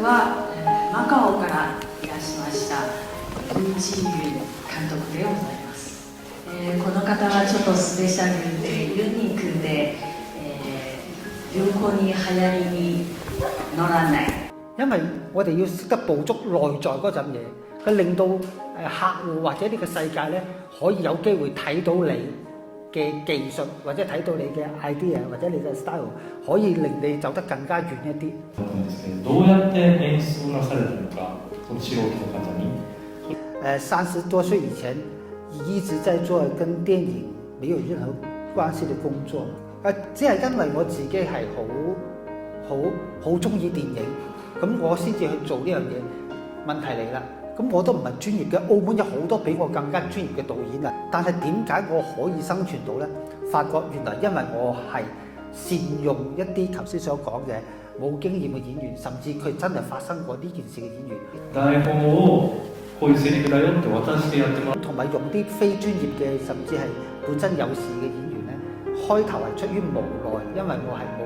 はマカオからいらしましたリー・チンユン監督でございます。この方はちょっとスペシャルでユニークで、流行に流行りに乗らない。因為我哋要識得捕捉內在嗰陣嘢，佢令到客戶或者呢個世界咧可以有機會睇到你嘅技術，或者睇到你嘅 idea 或者你嘅 style，可以令你走得更加遠一啲。どうやって演出をなされたのか、その素人の方に。30多歲以前一直在做跟電影沒有任何關係嘅工作，只係因為我自己係好中意電影，咁我先至去做呢樣嘢。問題嚟啦，咁我都唔係專業嘅，澳門有好多比我更加專業嘅導演啊，但係點解我可以生存到呢？發覺原來因為我係善用一啲頭先所講嘅冇經驗嘅演員，甚至佢真係發生過呢件事嘅演員。台本をこういうセリフだよって渡してやってもらう。同埋用啲非專業嘅，甚至係本身有事嘅演員呢，開頭係出於無奈，因為我係冇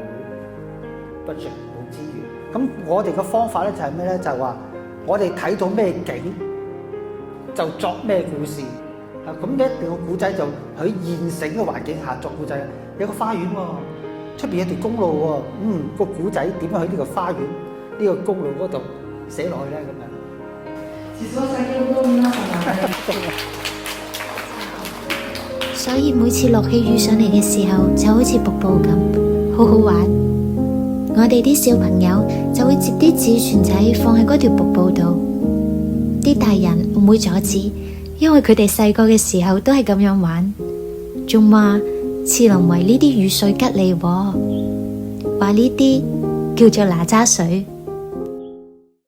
budget 冇資源。咁我哋嘅方法咧就係咩咧？就係話我哋睇到咩景就作咩故事。咁一定個古仔就喺現成嘅環境下作古仔。有個花園喎，出邊有條公路喎，個古仔點樣喺呢個花園呢個公路嗰度寫落去咧？咁樣。実は先ほど皆様ね所以每次落起雨上嚟嘅時候，就好似瀑布咁，好好玩。我哋啲小朋友就會接啲紙船仔放喺嗰條瀑布度，啲大人唔會阻止，因為佢哋細個嘅時候都係咁樣玩。仲話次林圍呢啲雨水吉利喎，話呢啲叫做哪吒水。